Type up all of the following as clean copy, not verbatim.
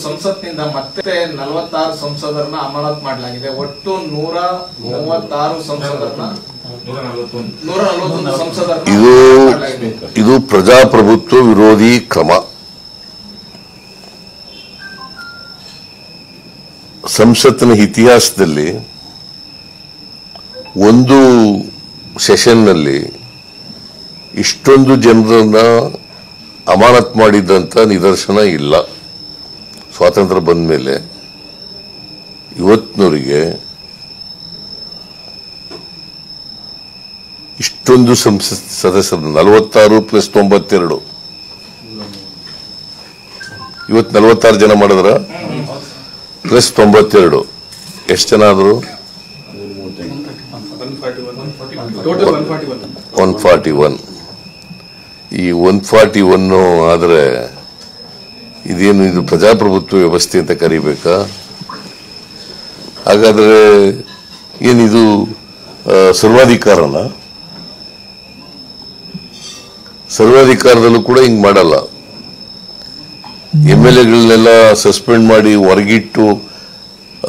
ಸಂಸತ್ನಿಂದ ಮತ್ತೆ 46 ಸಂಸದರನ್ನ ಅಮಾನತು ಮಾಡಲಾಗಿದೆ. ಒಟ್ಟು 136 ಸಂಸದರನ್ನ 141 ಸಂಸದರನ್ನ ಇದು ಪ್ರಜಾಪ್ರಭುತ್ವ ವಿರೋಧಿ ಕ್ರಮ. ಸಂಸತ್ತಿನ ಇತಿಹಾಸದಲ್ಲಿ ಒಂದು ಸೆಷನ್ನಲ್ಲಿ ಇಷ್ಟೊಂದು ಜನರನ್ನ ಅಮಾನತ್ ಮಾಡಿದಂತ ನಿದರ್ಶನ ಇಲ್ಲ. ಸ್ವಾತಂತ್ರ್ಯ ಬಂದ ಮೇಲೆ ಇವತ್ತಿನವರಿಗೆ ಇಷ್ಟೊಂದು ಸಂಸತ್ ಸದಸ್ಯರು 46 + 92 ಇವತ್ತು 46 ಜನ ಮಾಡಿದ್ರ ಪ್ಲಸ್ 92 ಎಷ್ಟು ಜನ ಆದ್ರು? 141. ಈ 141 ಆದ್ರೆ ಇದೇನು ಇದು ಪ್ರಜಾಪ್ರಭುತ್ವ ವ್ಯವಸ್ಥೆ ಅಂತ ಕರಿಬೇಕಾ? ಹಾಗಾದ್ರೆ ಏನಿದು ಸರ್ವಾಧಿಕಾರನ? ಸರ್ವಾಧಿಕಾರದಲ್ಲೂ ಕೂಡ ಹಿಂಗ್ ಮಾಡಲ್ಲ. MLAಗಳನ್ನೆಲ್ಲ ಸಸ್ಪೆಂಡ್ ಮಾಡಿ ಹೊರಗಿಟ್ಟು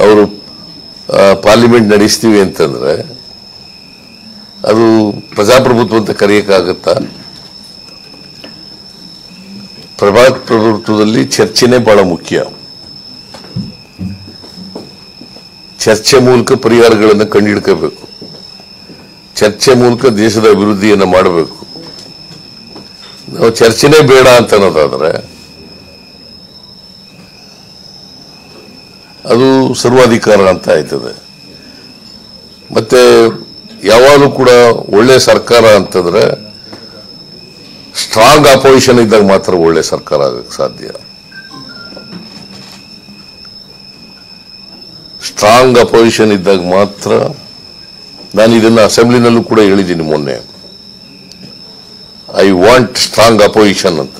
ಅವರು ಪಾರ್ಲಿಮೆಂಟ್ ನಡೆಸ್ತೀವಿ ಅಂತಂದ್ರೆ ಅದು ಪ್ರಜಾಪ್ರಭುತ್ವ ಅಂತ ಕರೆಯಕ್ಕಾಗತ್ತಾ? ಪ್ರಜಾಪ್ರಭುತ್ವದಲ್ಲಿ ಚರ್ಚೆನೇ ಬಹಳ ಮುಖ್ಯ. ಚರ್ಚೆ ಮೂಲಕ ಪರಿಹಾರಗಳನ್ನು ಕಂಡುಹಿಡ್ಕೋಬೇಕು. ಚರ್ಚೆ ಮೂಲಕ ದೇಶದ ಅಭಿವೃದ್ಧಿಯನ್ನು ಮಾಡಬೇಕು. ನಾವು ಚರ್ಚೆನೇ ಬೇಡ ಅಂತ ಅನ್ನೋದಾದ್ರೆ ಅದು ಸರ್ವಾಧಿಕಾರ ಅಂತ ಆಯ್ತದೆ. ಮತ್ತೆ ಯಾವಾಗಲೂ ಕೂಡ ಒಳ್ಳೆ ಸರ್ಕಾರ ಅಂತಂದ್ರೆ ಸ್ಟ್ರಾಂಗ್ ಅಪೋಸಿಷನ್ ಇದ್ದಾಗ ಮಾತ್ರ ಒಳ್ಳೆ ಸರ್ಕಾರ ಆಗಕ್ಕೆ ಸಾಧ್ಯ. ಸ್ಟ್ರಾಂಗ್ ಅಪೋಸಿಷನ್ ಇದ್ದಾಗ ಮಾತ್ರ. ನಾನು ಇದನ್ನ ಅಸೆಂಬ್ಲಿನಲ್ಲೂ ಕೂಡ ಹೇಳಿದ್ದೀನಿ ಮೊನ್ನೆ. ಐ ವಾಂಟ್ ಸ್ಟ್ರಾಂಗ್ ಅಪೋಸಿಷನ್ ಅಂತ.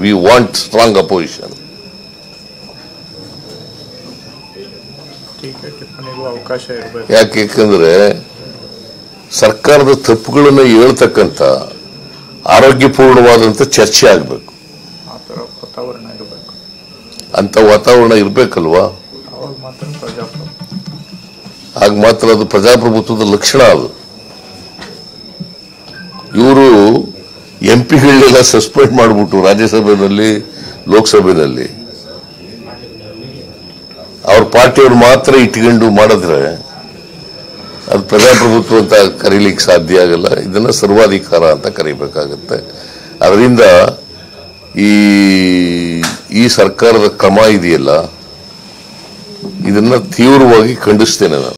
We want strong opposition. ಯಾಕೆಂದ್ರೆ ಸರ್ಕಾರದ ತಪ್ಪುಗಳನ್ನು ಹೇಳ್ತಕ್ಕಂಥ ಆರೋಗ್ಯಪೂರ್ಣವಾದಂತ ಚರ್ಚೆ ಆಗಬೇಕು. ಅಂತ ವಾತಾವರಣ ಇರ್ಬೇಕಲ್ವಾ? ಆಗ ಮಾತ್ರ ಅದು ಪ್ರಜಾಪ್ರಭುತ್ವದ ಲಕ್ಷಣ. ಅದು ಇವರು MP-ಗಳನ್ನೆಲ್ಲ ಸಸ್ಪೆಂಡ್ ಮಾಡಿಬಿಟ್ಟು ರಾಜ್ಯಸಭೆಯಲ್ಲಿ ಲೋಕಸಭೆಯಲ್ಲಿ ಅವ್ರ ಪಾರ್ಟಿಯವ್ರು ಮಾತ್ರ ಇಟ್ಕೊಂಡು ಮಾಡಿದ್ರೆ ಅದು ಪ್ರಜಾಪ್ರಭುತ್ವ ಅಂತ ಕರೀಲಿಕ್ಕೆ ಸಾಧ್ಯ ಆಗಲ್ಲ. ಇದನ್ನ ಸರ್ವಾಧಿಕಾರ ಅಂತ ಕರಿಬೇಕಾಗತ್ತೆ. ಅದರಿಂದ ಈ ಸರ್ಕಾರದ ಕ್ರಮ ಇದೆಯಲ್ಲ, ಇದನ್ನ ತೀವ್ರವಾಗಿ ಖಂಡಿಸ್ತೇನೆ ನಾನು.